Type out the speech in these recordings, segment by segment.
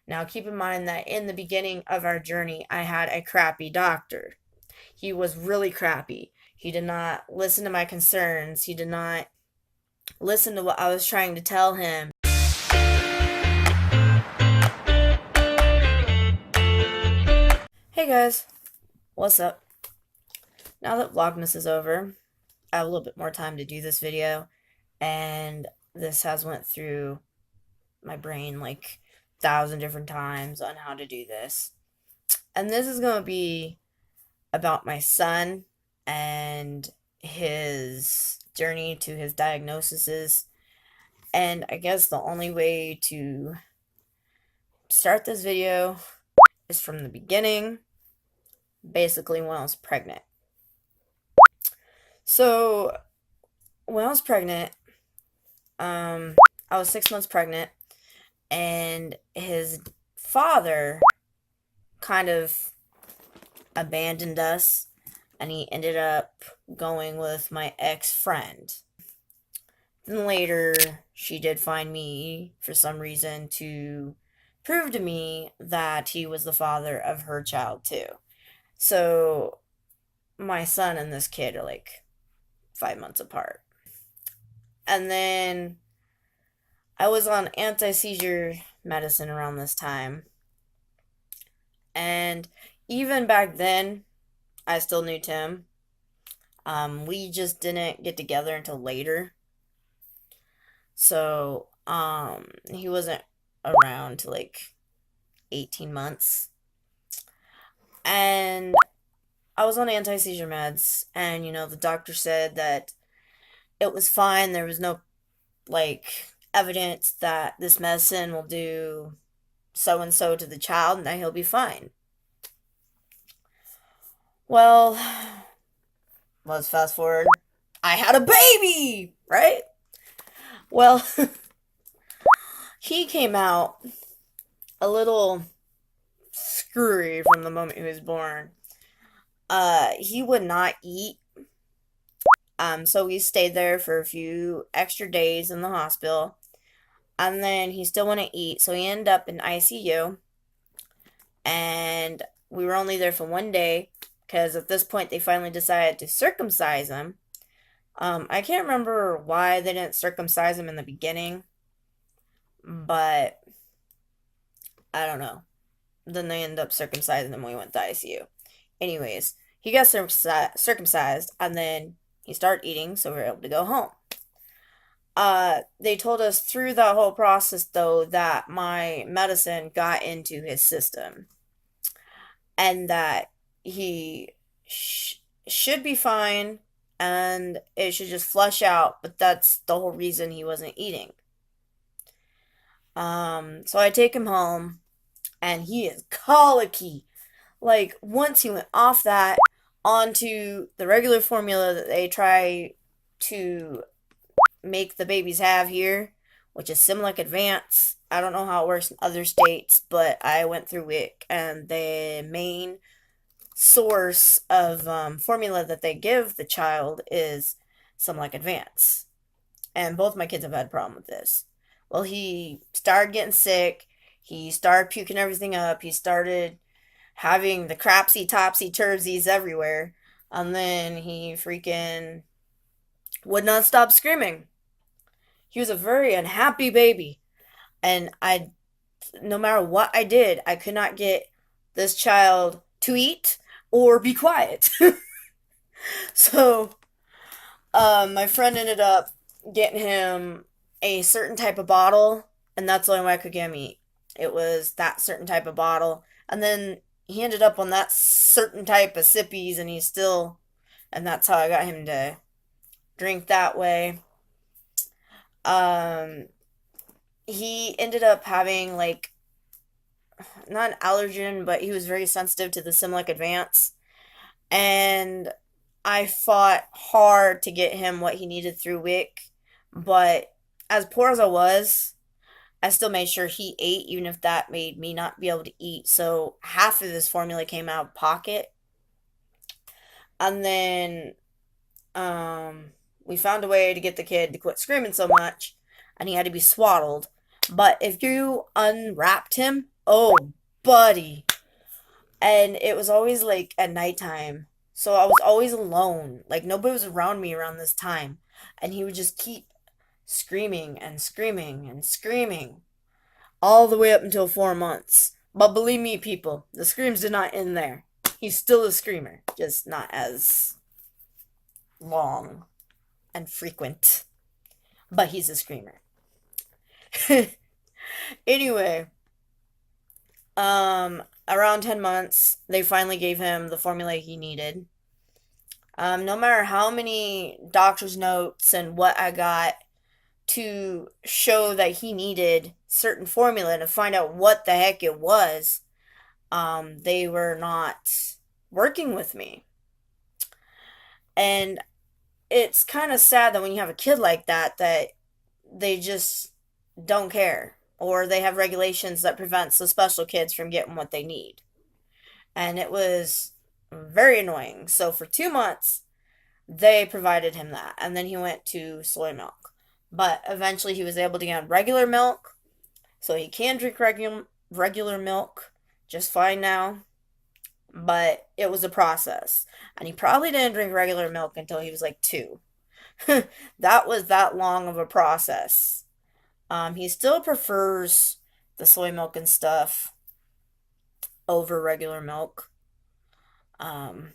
Now, keep in mind that in the beginning of our journey, I had a crappy doctor. He was really crappy. He did not listen to my concerns. He did not listen to what I was trying to tell him. Hey guys, what's up? Now that Vlogmas is over, I have a little bit more time to do this video, and this has went through my brain like 1,000 different times on how to do this. And this is going to be about my son and his journey to his diagnoses. And I guess the only way to start this video is from the beginning, basically when I was pregnant. So, when I was pregnant, I was 6 months pregnant, and his father kind of abandoned us, and he ended up going with my ex-friend. Then later, she did find me for some reason to prove to me that he was the father of her child too. So my son and this kid are like 5 months apart. And then I was on anti-seizure medicine around this time. And even back then, I still knew Tim. We just didn't get together until later. So, he wasn't around to like 18 months. And I was on anti-seizure meds, and the doctor said that it was fine. There was no like evidence that this medicine will do so and so to the child and that he'll be fine. Well, let's fast forward. I had a baby, right? Well, he came out a little screwy from the moment he was born. He would not eat. So we stayed there for a few extra days in the hospital. And then he still wouldn't eat, so he ended up in ICU. And we were only there for one day, because at this point they finally decided to circumcise him. I can't remember why they didn't circumcise him in the beginning, but I don't know. Then they ended up circumcising him when we went to ICU. Anyways, he got circumcised, and then he started eating, so we were able to go home. They told us through that whole process, though, that my medicine got into his system, and that he should be fine, and it should just flush out, but that's the whole reason he wasn't eating. So I take him home, and he is colicky. Like, once he went off that onto the regular formula that they try to make the babies have here, which is Similac Advance. I don't know how it works in other states, but I went through it, and the main source of formula that they give the child is Similac Advance. And both my kids have had a problem with this. Well, he started getting sick. He started puking everything up. He started having the crapsy, topsy, turvsies everywhere. And then he freaking would not stop screaming. He was a very unhappy baby. And no matter what I did, I could not get this child to eat or be quiet. So, my friend ended up getting him a certain type of bottle, and that's the only way I could get him eat. It was that certain type of bottle. And then he ended up on that certain type of sippies, and that's how I got him to drink that way. He ended up having like, not an allergen, but he was very sensitive to the Similac Advance. And I fought hard to get him what he needed through WIC, but as poor as I was, I still made sure he ate, even if that made me not be able to eat. So half of his formula came out of pocket. And then we found a way to get the kid to quit screaming so much, and he had to be swaddled. But if you unwrapped him Oh, buddy. And it was always like at nighttime. So I was always alone. Like nobody was around me around this time. And he would just keep screaming and screaming and screaming all the way up until 4 months. But believe me, people, the screams did not end there. He's still a screamer, just not as long and frequent. But he's a screamer. Anyway, around 10 months, they finally gave him the formula he needed. No matter how many doctor's notes and what I got to show that he needed certain formula to find out what the heck it was, they were not working with me. And it's kind of sad that when you have a kid like that, that they just don't care. Or they have regulations that prevents the special kids from getting what they need. And it was very annoying. So for 2 months, they provided him that. And then he went to soy milk. But eventually he was able to get on regular milk. So he can drink regular milk just fine now. But it was a process. And he probably didn't drink regular milk until he was like 2. That was that long of a process. He still prefers the soy milk and stuff over regular milk. Um,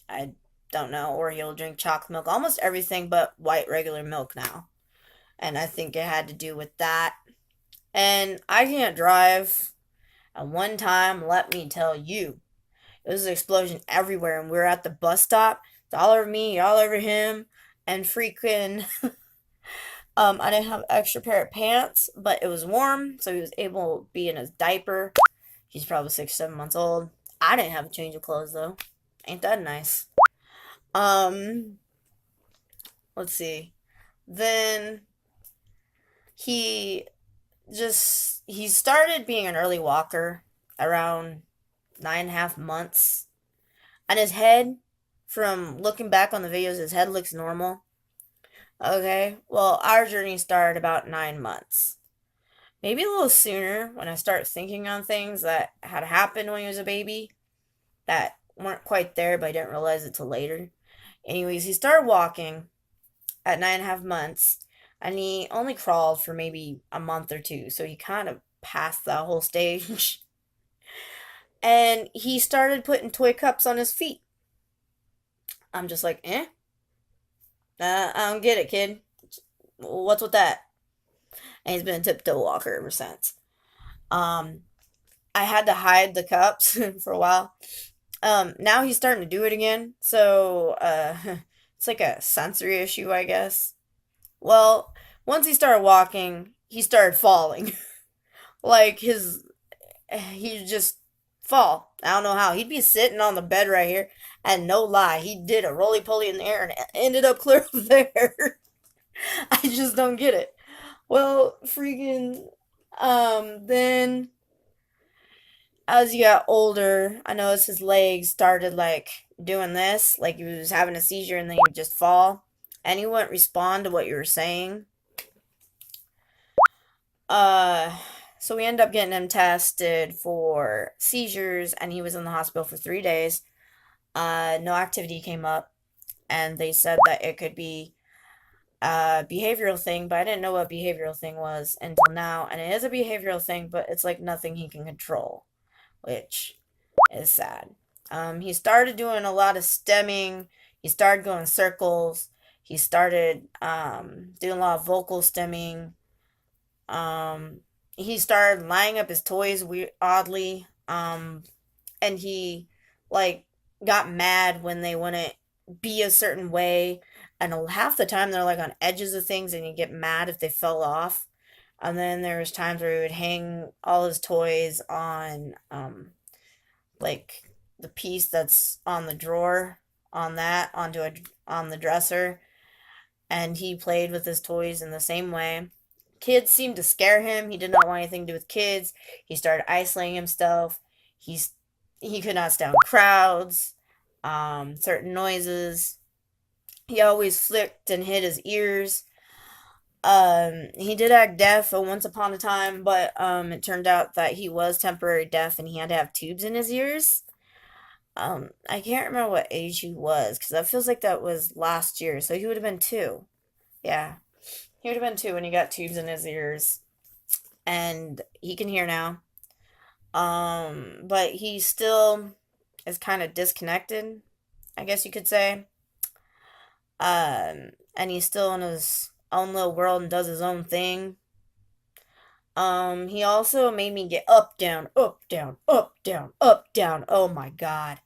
I don't know, or he'll drink chocolate milk, almost everything but white regular milk now. And I think it had to do with that. And I can't drive. And one time, let me tell you, it was an explosion everywhere, and we were at the bus stop. It's all over me, all over him, and freaking. I didn't have an extra pair of pants, but it was warm, so he was able to be in his diaper. He's probably 6, 7 months old. I didn't have a change of clothes though. Ain't that nice? Um, let's see. Then he he started being an early walker around 9.5 months. And his head, from looking back on the videos, his head looks normal. Okay, well, our journey started about 9 months. Maybe a little sooner when I start thinking on things that had happened when he was a baby that weren't quite there, but I didn't realize it till later. Anyways, he started walking at 9.5 months, and he only crawled for maybe a month or two, so he kind of passed that whole stage. And he started putting toy cups on his feet. I'm just like, eh? I don't get it, kid. What's with that? And he's been a tiptoe walker ever since. Um, I had to hide the cups for a while. Now he's starting to do it again, so it's like a sensory issue, I guess. Well, once he started walking, he started falling. Like he just fall. I don't know how. He'd be sitting on the bed right here, and no lie, he did a roly poly in the air and ended up clear up there. I just don't get it. Well, freaking, then as he got older, I noticed his legs started like doing this, like he was having a seizure and then he would just fall, and he wouldn't respond to what you were saying. Uh, so we ended up getting him tested for seizures, and he was in the hospital for 3 days. No activity came up, and they said that it could be a behavioral thing, but I didn't know what behavioral thing was until now, and it is a behavioral thing, but it's like nothing he can control, which is sad. He started doing a lot of stemming. He started going circles. He started doing a lot of vocal stemming. Um, he started lining up his toys oddly. And he like got mad when they wouldn't be a certain way. And half the time they're like on edges of things, and you get mad if they fell off. And then there was times where he would hang all his toys on like the piece that's on the drawer, on that onto on the dresser, and he played with his toys in the same way. Kids seemed to scare him. He did not want anything to do with kids. He started isolating himself. He could not stand crowds, certain noises. He always flicked and hid his ears. He did act deaf once upon a time, but it turned out that he was temporary deaf and he had to have tubes in his ears. I can't remember what age he was because that feels like that was last year. So he would have been 2. Yeah, he would have been 2 when he got tubes in his ears, and he can hear now. But he still is kind of disconnected, I guess you could say. And he's still in his own little world and does his own thing. He also made me get up, down, up, down, up, down, up, down. Oh my God.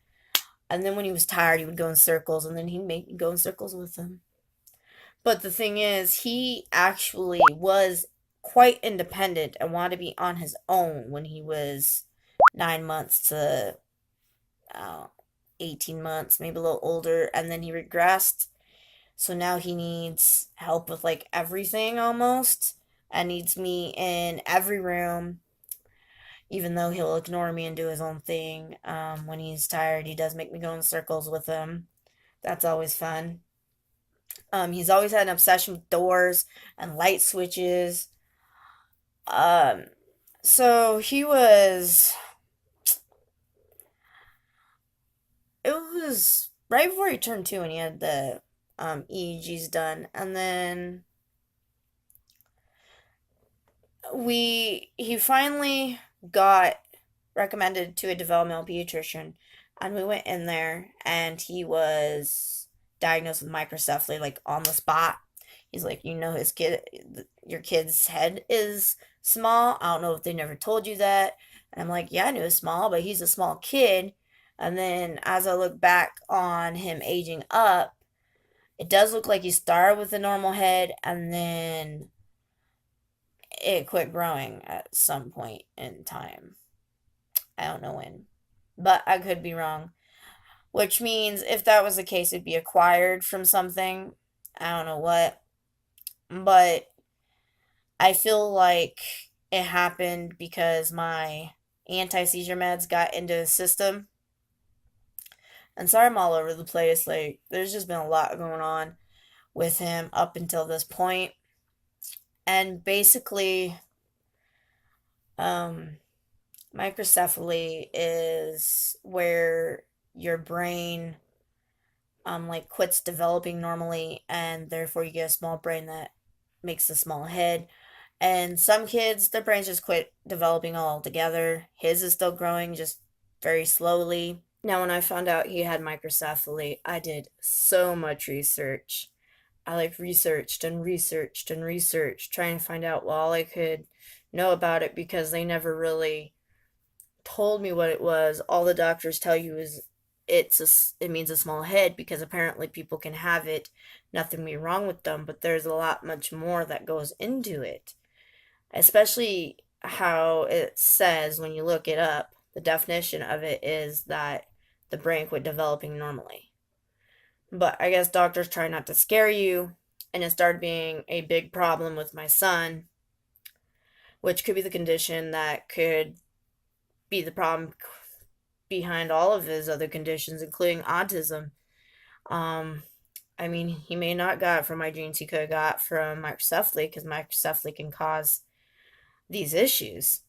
And then when he was tired, he would go in circles, and then he'd make me go in circles with him. But the thing is, he actually was quite independent and wanted to be on his own when he was 9 months to uh, 18 months, maybe a little older, and then he regressed. So now he needs help with like everything almost, and needs me in every room, even though he'll ignore me and do his own thing. When he's tired, he does make me go in circles with him. That's always fun. He's always had an obsession with doors and light switches. Um, so he was, it was right before he turned 2 and he had the EEGs done. And then he finally got recommended to a developmental pediatrician, and we went in there and he was diagnosed with microcephaly like on the spot. He's like, your kid's head is small. I don't know if they never told you that. And I'm like, yeah, I knew it was small, but he's a small kid. And then as I look back on him aging up, it does look like he started with a normal head and then it quit growing at some point in time. I don't know when, but I could be wrong. Which means if that was the case, it'd be acquired from something. I don't know what. But I feel like it happened because my anti seizure meds got into his system. And sorry, I'm all over the place. Like, there's just been a lot going on with him up until this point. And basically, um, microcephaly is where your brain like quits developing normally, and therefore you get a small brain that makes a small head. And some kids, their brains just quit developing altogether. His is still growing, just very slowly. Now, when I found out he had microcephaly, I did so much research. I like researched and researched and researched, trying to find out all I could know about it because they never really told me what it was. All the doctors tell you is it means a small head because apparently people can have it, nothing be wrong with them, but there's a lot much more that goes into it. Especially how it says when you look it up, the definition of it is that the brain quit developing normally. But I guess doctors try not to scare you, and it started being a big problem with my son, which could be the condition that could be the problem behind all of his other conditions, including autism. Um, I mean, he may not got it from my genes. He could have got from microcephaly because microcephaly can cause these issues.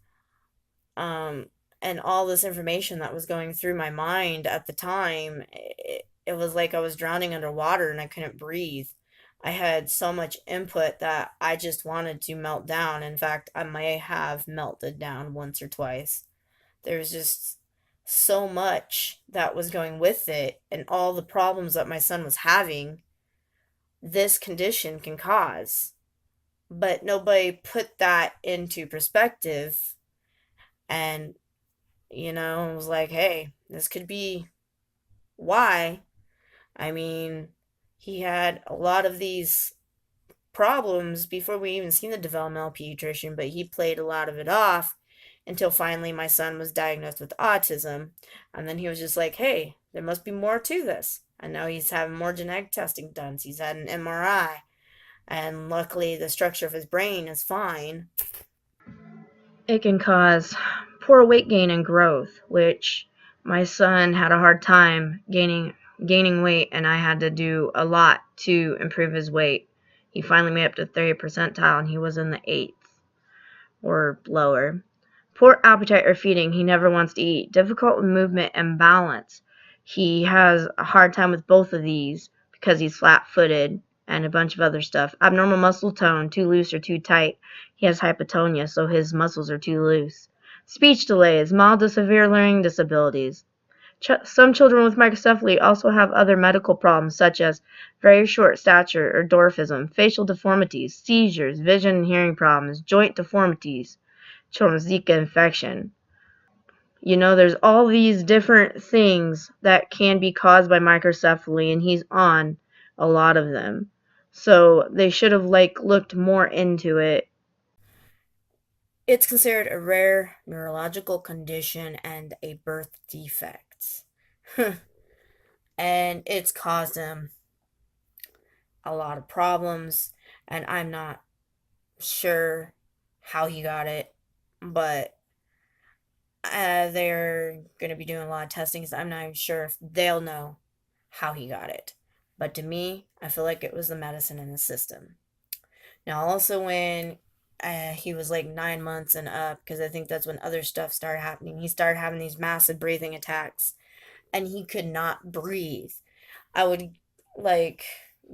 Um, and all this information that was going through my mind at the time, it was like I was drowning underwater and I couldn't breathe. I had so much input that I just wanted to melt down. In fact, I may have melted down once or twice. There's just so much that was going with it, and all the problems that my son was having, this condition can cause. But nobody put that into perspective, and, it was like, hey, this could be why. I mean, he had a lot of these problems before we even seen the developmental pediatrician, but he played a lot of it off until finally my son was diagnosed with autism. And then he was just like, hey, there must be more to this. And now he's having more genetic testing done. So he's had an MRI. And luckily, the structure of his brain is fine. It can cause poor weight gain and growth, which my son had a hard time gaining weight, and I had to do a lot to improve his weight. He finally made up to 30th percentile, and he was in the 8th or lower. Poor appetite or feeding. He never wants to eat. Difficult with movement and balance. He has a hard time with both of these because he's flat-footed and a bunch of other stuff. Abnormal muscle tone, too loose or too tight. He has hypotonia, so his muscles are too loose. Speech delays, mild to severe learning disabilities. Some children with microcephaly also have other medical problems such as very short stature or dwarfism, facial deformities, seizures, vision and hearing problems, joint deformities, children with Zika infection. There's all these different things that can be caused by microcephaly, and he's on a lot of them. So they should have looked more into it. It's considered a rare neurological condition and a birth defect. And it's caused him a lot of problems, and I'm not sure how he got it, but they're going to be doing a lot of testing, so I'm not even sure if they'll know how he got it. But to me, I feel like it was the medicine in the system. Now, also when he was like 9 months and up, because I think that's when other stuff started happening, he started having these massive breathing attacks, and he could not breathe. I would like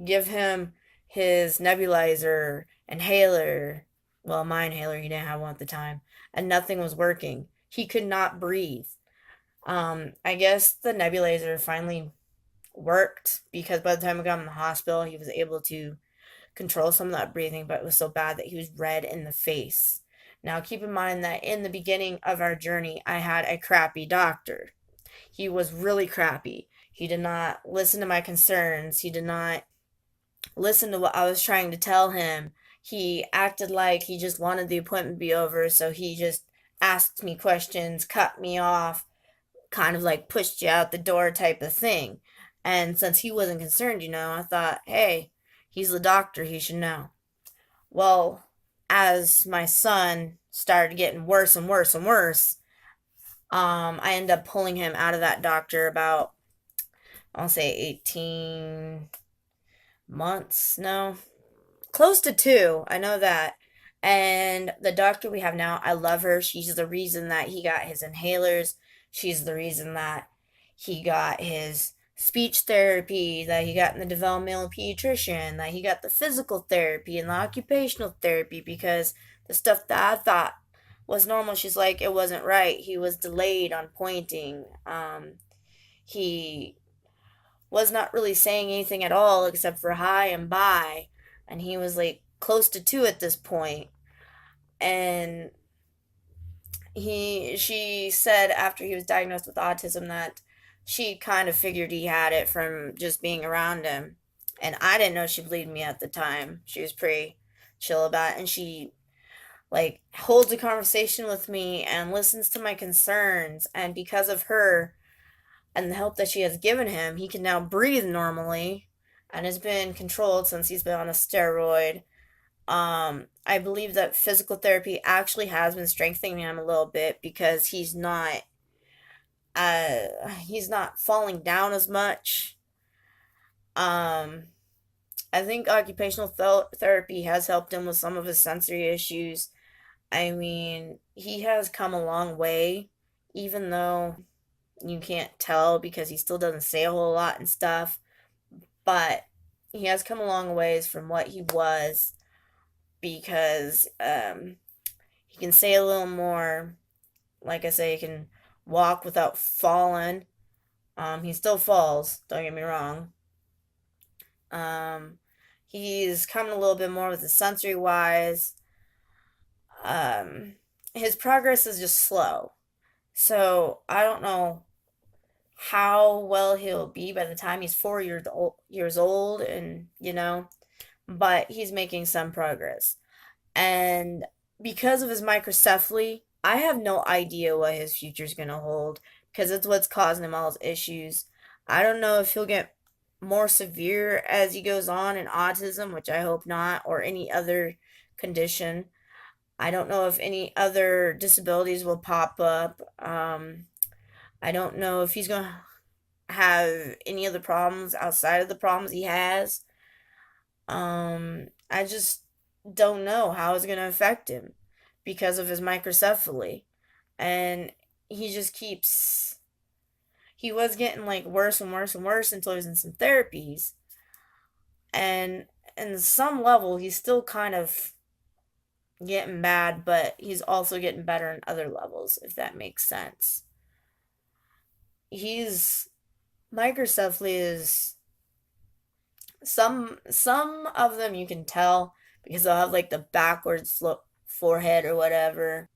give him his nebulizer, inhaler. Well, my inhaler, he didn't have one at the time, and nothing was working. He could not breathe. I guess the nebulizer finally worked because by the time we got him in the hospital, he was able to control some of that breathing, but it was so bad that he was red in the face. Now, keep in mind that in the beginning of our journey, I had a crappy doctor. He was really crappy. He did not listen to my concerns. He did not listen to what I was trying to tell him. He acted like he just wanted the appointment to be over, so he just asked me questions, cut me off, kind of like pushed you out the door type of thing. And since he wasn't concerned, I thought, hey, he's the doctor, he should know. Well, as my son started getting worse and worse and worse, I ended up pulling him out of that doctor about, I'll say 18 months, no, close to 2. I know that. And the doctor we have now, I love her. She's the reason that he got his inhalers. She's the reason that he got his speech therapy, that he got in the developmental pediatrician, that he got the physical therapy and the occupational therapy, because the stuff that I thought was normal, she's like, it wasn't right. He was delayed on pointing. He was not really saying anything at all except for hi and bye. And he was like close to 2 at this point. And she said after he was diagnosed with autism that she kind of figured he had it from just being around him. And I didn't know she believed me at the time. She was pretty chill about it. And she holds a conversation with me and listens to my concerns. And because of her and the help that she has given him, he can now breathe normally and has been controlled since he's been on a steroid. I believe that physical therapy actually has been strengthening him a little bit because he's not falling down as much. I think occupational therapy has helped him with some of his sensory issues. I mean, he has come a long way, even though you can't tell because he still doesn't say a whole lot and stuff. But he has come a long ways from what he was because he can say a little more. Like I say, he can walk without falling. He still falls, don't get me wrong. Um, he's coming a little bit more with the sensory wise. Um, his progress is just slow. So I don't know how well he'll be by the time he's 4 years old, and but he's making some progress. And because of his microcephaly, I have no idea what his future's gonna hold because it's what's causing him all his issues. I don't know if he'll get more severe as he goes on in autism, which I hope not, or any other condition. I don't know if any other disabilities will pop up. I don't know if he's gonna have any other problems outside of the problems he has. I just don't know how it's going to affect him because of his microcephaly. And he just keeps, he was getting like worse and worse and worse until he was in some therapies. And in some level, he's still kind of getting bad, but he's also getting better in other levels, if that makes sense. He's Microcephaly is some of them you can tell because they'll have like the backwards forehead or whatever.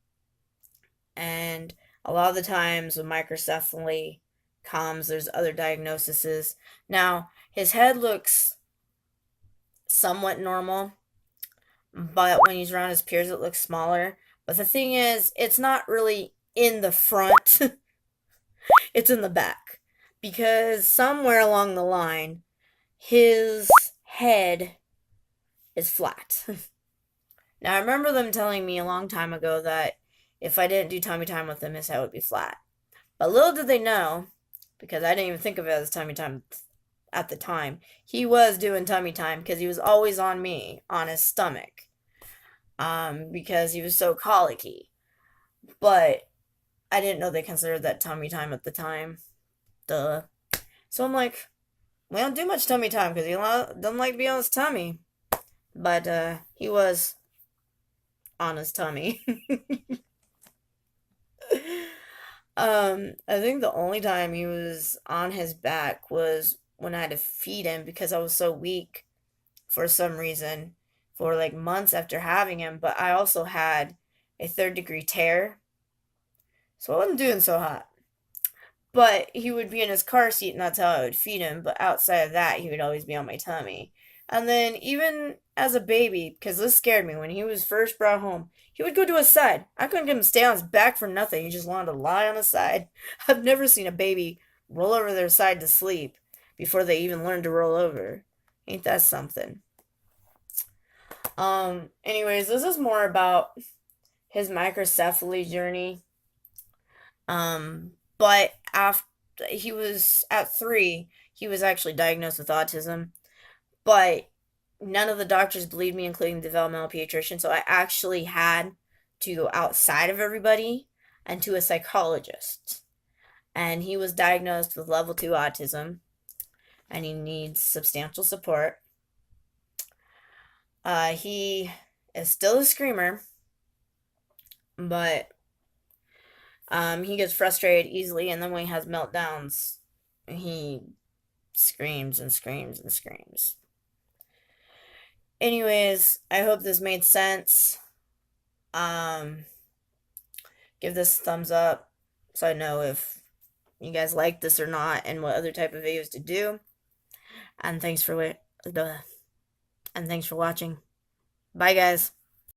And a lot of the times when microcephaly comes, there's other diagnoses. Now, his head looks somewhat normal, but when he's around his peers, it looks smaller. But the thing is, it's not really in the front, it's in the back. Because somewhere along the line, his head is flat. Now, I remember them telling me a long time ago that if I didn't do tummy time with him, his head would be flat. But little did they know, because I didn't even think of it as tummy time at the time, he was doing tummy time because he was always on me, on his stomach, because he was so colicky. But I didn't know they considered that tummy time at the time. Duh. So I'm like, we don't do much tummy time because he doesn't like to be on his tummy. But he was on his tummy. I think the only time he was on his back was when I had to feed him because I was so weak for some reason for like months after having him. But I also had a third-degree tear, so I wasn't doing so hot. But he would be in his car seat, and that's how I would feed him. But outside of that, he would always be on my tummy. And then, even as a baby, because this scared me, when he was first brought home, he would go to his side. I couldn't get him to stay on his back for nothing. He just wanted to lie on his side. I've never seen a baby roll over their side to sleep before they even learn to roll over. Ain't that something? Anyways, this is more about his microcephaly journey. But after he was at 3, he was actually diagnosed with autism. But none of the doctors believed me, including the developmental pediatrician. So I actually had to go outside of everybody and to a psychologist. And he was diagnosed with level 2 autism, and he needs substantial support. He is still a screamer, but he gets frustrated easily, and then when he has meltdowns, he screams and screams and screams. Anyways, I hope this made sense. Um, Give this a thumbs up so I know if you guys like this or not and what other type of videos to do. And thanks for watching. Bye, guys.